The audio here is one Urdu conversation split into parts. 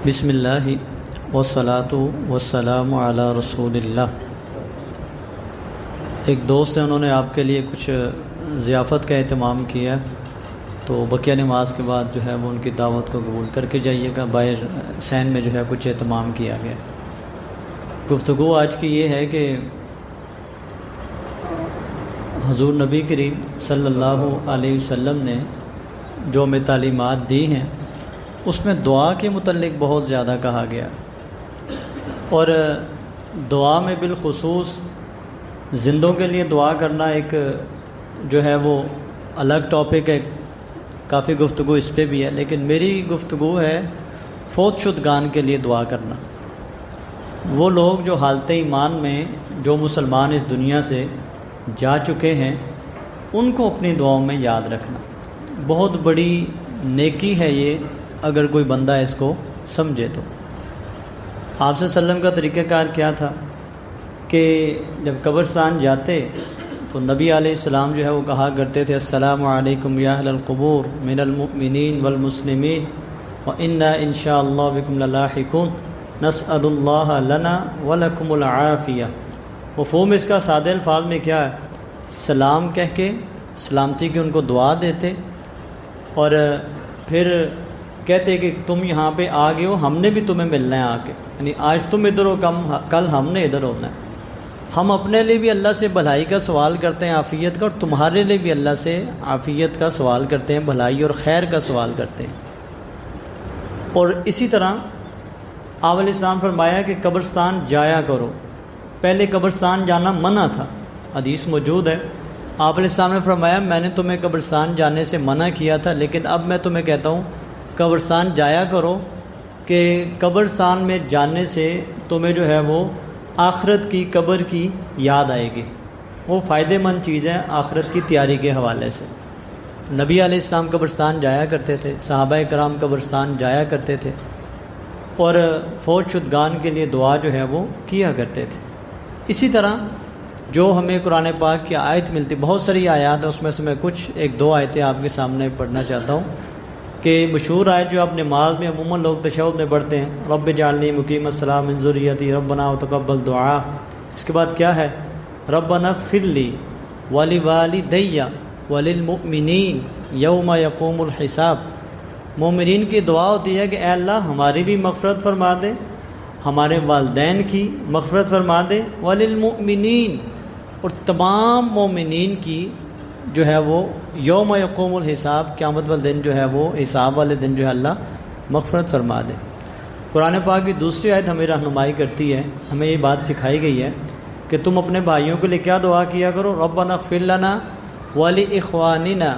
بسم اللہ والصلاۃ والسلام علی رسول اللہ۔ ایک دوست ہیں، انہوں نے آپ کے لیے کچھ ضیافت کا اہتمام کیا، تو بقیہ نماز کے بعد جو ہے وہ ان کی دعوت کو قبول کر کے جائیے گا۔ باہر سین میں جو ہے کچھ اہتمام کیا گیا۔ گفتگو آج کی یہ ہے کہ حضور نبی کریم صلی اللہ علیہ وسلم نے جو ہمیں تعلیمات دی ہیں اس میں دعا کے متعلق بہت زیادہ کہا گیا، اور دعا میں بالخصوص زندوں کے لیے دعا کرنا ایک جو ہے وہ الگ ٹاپک ہے، کافی گفتگو اس پہ بھی ہے، لیکن میری گفتگو ہے فوت شدگان کے لیے دعا کرنا۔ وہ لوگ جو حالت ایمان میں جو مسلمان اس دنیا سے جا چکے ہیں ان کو اپنی دعاؤں میں یاد رکھنا بہت بڑی نیکی ہے یہ، اگر کوئی بندہ اس کو سمجھے تو۔ آپ صلی اللہ علیہ وسلم کا طریقہ کار کیا تھا کہ جب قبرستان جاتے تو نبی علیہ السلام جو ہے وہ کہا کرتے تھے السلام علیکم یا اہل القبور من المؤمنین والمسلمین وإنا ان شاء اللہ بکم للاحقون نسأل اللہ لنا ولکم العافیہ۔ مفہوم اس کا سادہ الفاظ میں کیا ہے؟ سلام کہہ کے سلامتی کی ان کو دعا دیتے، اور پھر کہتے کہ تم یہاں پہ آ گئے ہو، ہم نے بھی تمہیں ملنا ہے آ کے، یعنی آج تم ادھر ہو، کل ہم نے ادھر ہونا ہے۔ ہم اپنے لیے بھی اللہ سے بھلائی کا سوال کرتے ہیں، عافیت کا، اور تمہارے لیے بھی اللہ سے عافیت کا سوال کرتے ہیں، بھلائی اور خیر کا سوال کرتے ہیں۔ اور اسی طرح آپ علیہ السلام فرمایا کہ قبرستان جایا کرو۔ پہلے قبرستان جانا منع تھا، حدیث موجود ہے، آپ علیہ السلام نے فرمایا میں نے تمہیں قبرستان جانے سے منع کیا تھا، لیکن اب میں تمہیں کہتا ہوں قبرستان جایا کرو، کہ قبرستان میں جانے سے تمہیں جو ہے وہ آخرت کی، قبر کی یاد آئے گی۔ وہ فائدہ مند چیز ہے آخرت کی تیاری کے حوالے سے۔ نبی علیہ السلام قبرستان جایا کرتے تھے، صحابہ کرام قبرستان جایا کرتے تھے، اور فوت شدگان کے لیے دعا جو ہے وہ کیا کرتے تھے۔ اسی طرح جو ہمیں قرآن پاک کی آیت ملتی، بہت ساری آیات ہیں، اس میں سے میں کچھ ایک دو آیتیں آپ کے سامنے پڑھنا چاہتا ہوں، کہ مشہور آیت جو آپ نماز میں عموماً لوگ تشہد میں پڑھتے ہیں، رب اجعلنی مقیم الصلاۃ من ذریتی ربنا وتقبل دعا۔ اس کے بعد کیا ہے؟ ربنا اغفر لی ولوالدی وللمؤمنین یوم یقوم الحساب۔ مومنین کی دعا ہوتی ہے کہ اے اللہ ہماری بھی مغفرت فرما دے، ہمارے والدین کی مغفرت فرما دے، وللمؤمنین، اور تمام مومنین کی جو ہے وہ یوم یقوم الحساب، قیامت والے دن جو ہے وہ حساب والے دن جو ہے اللہ مغفرت فرما دے۔ قرآن پاک کی دوسری آیت ہمیں رہنمائی کرتی ہے، ہمیں یہ بات سکھائی گئی ہے کہ تم اپنے بھائیوں کے لیے کیا دعا کیا کرو؟ ربنا اغفر لنا ولاخواننا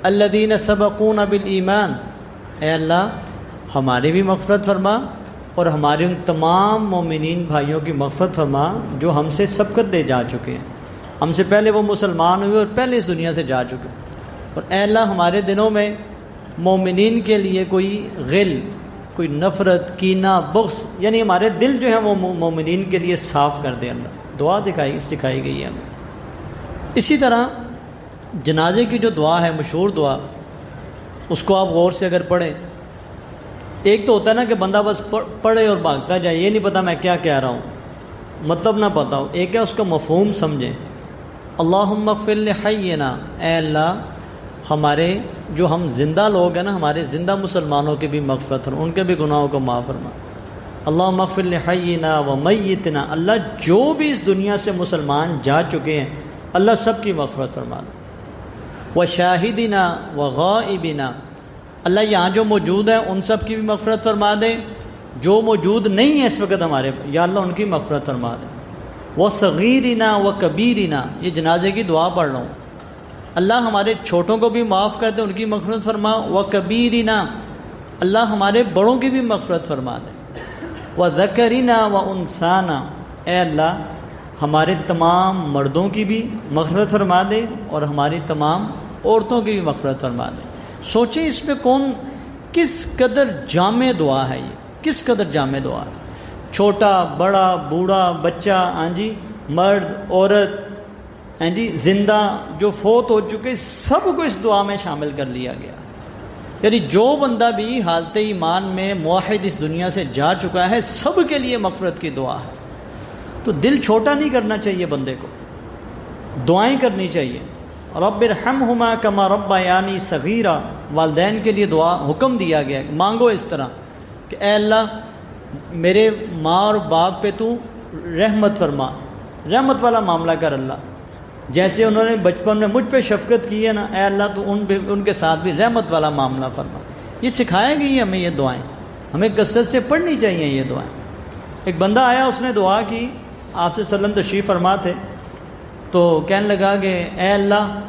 الذین سبقونا بالایمان، اے اللہ ہماری بھی مغفرت فرما اور ہمارے ان تمام مومنین بھائیوں کی مغفرت فرما جو ہم سے سبقت دے جا چکے ہیں، ہم سے پہلے وہ مسلمان ہوئے اور پہلے اس دنیا سے جا چکے، اور اے اللہ ہمارے دنوں میں مومنین کے لیے کوئی غل، کوئی نفرت، کینہ، بغض، یعنی ہمارے دل جو ہے وہ مومنین کے لیے صاف کر دے۔ اللہ دعا سکھائی گئی ہے ہمیں۔ اسی طرح جنازے کی جو دعا ہے، مشہور دعا، اس کو آپ غور سے اگر پڑھیں، ایک تو ہوتا ہے نا کہ بندہ بس پڑھے اور بھاگتا جائے، یہ نہیں پتہ میں کیا کہہ رہا ہوں، مطلب نہ پتہ ہو۔ ایک ہے اس کا مفہوم سمجھیں، اللہم اغفر لحینا، اے اللہ ہمارے جو ہم زندہ لوگ ہیں نا، ہمارے زندہ مسلمانوں کی بھی مغفرت فرما، ان کے بھی گناہوں کو معاف فرما۔ اللہم اغفر لحینا ومیتنا، اللہ جو بھی اس دنیا سے مسلمان جا چکے ہیں اللہ سب کی مغفرت فرما دے۔ وشاہدنا وغائبنا، اللہ یہاں جو موجود ہیں ان سب کی بھی مغفرت فرما دے، جو موجود نہیں ہے اس وقت ہمارے، یا اللہ ان کی مغفرت فرما دے۔ وصغیرنا وکبیرنا، یہ جنازے کی دعا پڑھ رہا ہوں، اللہ ہمارے چھوٹوں کو بھی معاف کر دے، ان کی مغفرت فرما۔ وکبیرنا، اللہ ہمارے بڑوں کی بھی مغفرت فرما دے۔ وذکرنا وانثانا، اے اللہ ہمارے تمام مردوں کی بھی مغفرت فرما دے اور ہماری تمام عورتوں کی بھی مغفرت فرما دے۔ سوچیں اس میں کس قدر جامع دعا ہے، یہ کس قدر جامع دعا ہے۔ چھوٹا، بڑا، بوڑھا، بچہ، ہاں جی، مرد، عورت، ہاں جی، زندہ، جو فوت ہو چکے، سب کو اس دعا میں شامل کر لیا گیا۔ یعنی جو بندہ بھی حالت ایمان میں موحد اس دنیا سے جا چکا ہے سب کے لیے مغفرت کی دعا ہے. تو دل چھوٹا نہیں کرنا چاہیے بندے کو، دعائیں کرنی چاہیے. رب ارحمہما کما ربیانی صغیرا، والدین کے لیے دعا حکم دیا گیا ہے. مانگو اس طرح کہ اے اللہ میرے ماں اور باپ پہ تو رحمت فرما، رحمت والا معاملہ کر اللہ. جیسے انہوں نے بچپن میں مجھ پہ شفقت کی ہے نا، اے اللہ تو ان کے ساتھ بھی رحمت والا معاملہ فرما. یہ سکھائے گئی ہمیں یہ دعائیں، ہمیں کثرت سے پڑھنی چاہیے یہ دعائیں. ایک بندہ آیا، اس نے دعا کی، آپ سے وسلم تشریف فرما تھے، تو کہنے لگا کہ اے اللہ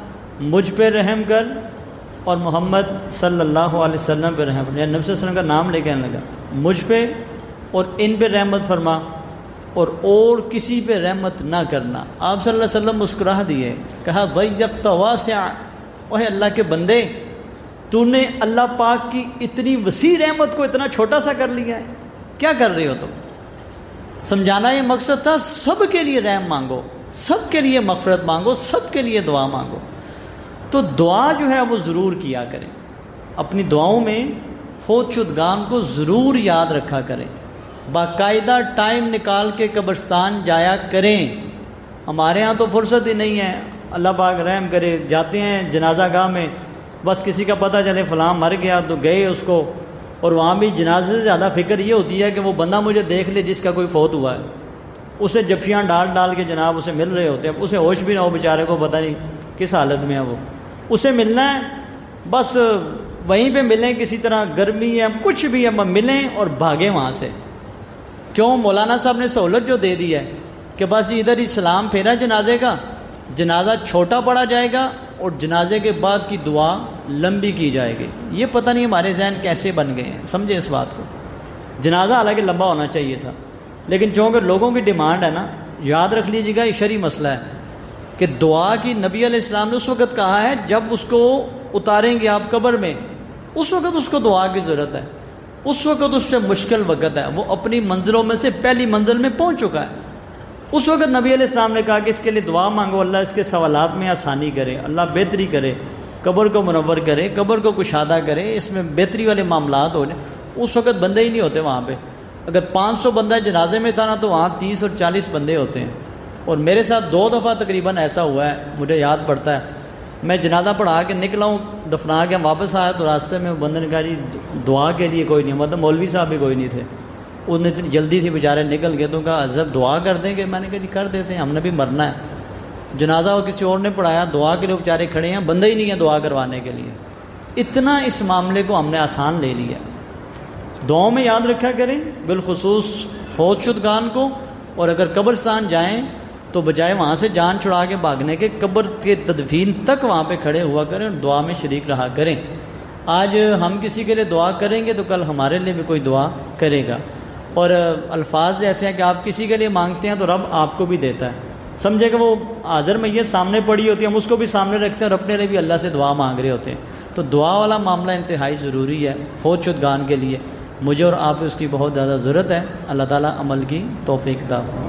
مجھ پہ رحم کر اور محمد صلی اللہ علیہ وسلم پہ رحم فرما. نبی صلی اللہ علیہ وسلم کا نام لے کہنے لگا مجھ پہ اور ان پہ رحمت فرما اور کسی پہ رحمت نہ کرنا. آپ صلی اللہ علیہ وسلم مسکرا دیے، کہا ضیقت واسع، اوہ اللہ کے بندے تو نے اللہ پاک کی اتنی وسیع رحمت کو اتنا چھوٹا سا کر لیا ہے، کیا کر رہے ہو تم؟ سمجھانا یہ مقصد تھا سب کے لیے رحم مانگو، سب کے لیے مغفرت مانگو، سب کے لیے دعا مانگو. تو دعا جو ہے وہ ضرور کیا کریں، اپنی دعاؤں میں فوت شدگان کو ضرور یاد رکھا کریں، باقاعدہ ٹائم نکال کے قبرستان جایا کریں. ہمارے ہاں تو فرصت ہی نہیں ہے، اللہ پاک رحم کرے، جاتے ہیں جنازہ گاہ میں، بس کسی کا پتہ چلے فلاں مر گیا تو گئے اس کو، اور وہاں بھی جنازے سے زیادہ فکر یہ ہوتی ہے کہ وہ بندہ مجھے دیکھ لے جس کا کوئی فوت ہوا ہے، اسے جپیاں ڈال ڈال کے جناب اسے مل رہے ہوتے ہیں. اسے ہوش بھی نہ ہو بیچارے کو، پتہ نہیں کس حالت میں ہے وہ، اسے ملنا ہے بس وہیں پہ ملیں، کسی طرح گرمی ہے کچھ بھی ہے ملیں اور بھاگیں وہاں سے. کیوں؟ مولانا صاحب نے سہولت جو دے دی ہے کہ بس ادھر ہی سلام پھیرا جنازے کا، جنازہ چھوٹا پڑا جائے گا اور جنازے کے بعد کی دعا لمبی کی جائے گی. یہ پتہ نہیں ہمارے ذہن کیسے بن گئے ہیں، سمجھے اس بات کو. جنازہ حالانکہ لمبا ہونا چاہیے تھا، لیکن چونکہ لوگوں کی ڈیمانڈ ہے نا، یاد رکھ لیجیے گا یہ شرعی مسئلہ ہے کہ دعا کی نبی علیہ السلام نے اس وقت کہا ہے جب اس کو اتاریں گے آپ قبر میں، اس وقت اس کو دعا کی ضرورت ہے، اس وقت اس سے مشکل وقت ہے، وہ اپنی منزلوں میں سے پہلی منزل میں پہنچ چکا ہے. اس وقت نبی علیہ السلام نے کہا کہ اس کے لیے دعا مانگو، اللہ اس کے سوالات میں آسانی کرے، اللہ بہتری کرے، قبر کو منور کرے، قبر کو کشادہ کرے، اس میں بہتری والے معاملات ہو جائیں. اس وقت بندے ہی نہیں ہوتے وہاں پہ. اگر 500 بندہ جنازے میں تھا نا تو وہاں 30 اور 40 بندے ہوتے ہیں. اور میرے ساتھ 2 دفعہ تقریباً ایسا ہوا ہے، مجھے یاد پڑتا ہے، میں جنازہ پڑھا کے نکلا ہوں، دفنا کے واپس آیا تو راستے میں بندے نے کہا جی دعا کے لیے کوئی نہیں، مطلب مولوی صاحب بھی کوئی نہیں تھے، انہوں نے اتنی جلدی تھی بیچارے نکل گئے، تو کہا حضرت دعا کر دیں گے؟ میں نے کہا جی کر دیتے ہیں، ہم نے بھی مرنا ہے. جنازہ وہ کسی اور نے پڑھایا، دعا کے لیے بیچارے کھڑے ہیں، بندہ ہی نہیں ہے دعا کروانے کے لیے. اتنا اس معاملے کو ہم نے آسان لے لیا. دعاؤں میں یاد رکھا کریں، بالخصوص فوت شدگان کو. اور اگر قبرستان جائیں تو بجائے وہاں سے جان چھڑا کے بھاگنے کے، قبر کے تدفین تک وہاں پہ کھڑے ہوا کریں اور دعا میں شریک رہا کریں. آج ہم کسی کے لیے دعا کریں گے تو کل ہمارے لیے بھی کوئی دعا کرے گا. اور الفاظ ایسے ہیں کہ آپ کسی کے لیے مانگتے ہیں تو رب آپ کو بھی دیتا ہے. سمجھے کہ وہ حاضر میت سامنے پڑی ہوتی ہے، ہم اس کو بھی سامنے رکھتے ہیں اور اپنے لیے بھی اللہ سے دعا مانگ رہے ہوتے ہیں. تو دعا والا معاملہ انتہائی ضروری ہے فوت شدگان کے لیے. مجھے اور آپ کو اس کی بہت زیادہ ضرورت ہے. اللہ تعالیٰ عمل کی توفیق عطا فرمائے.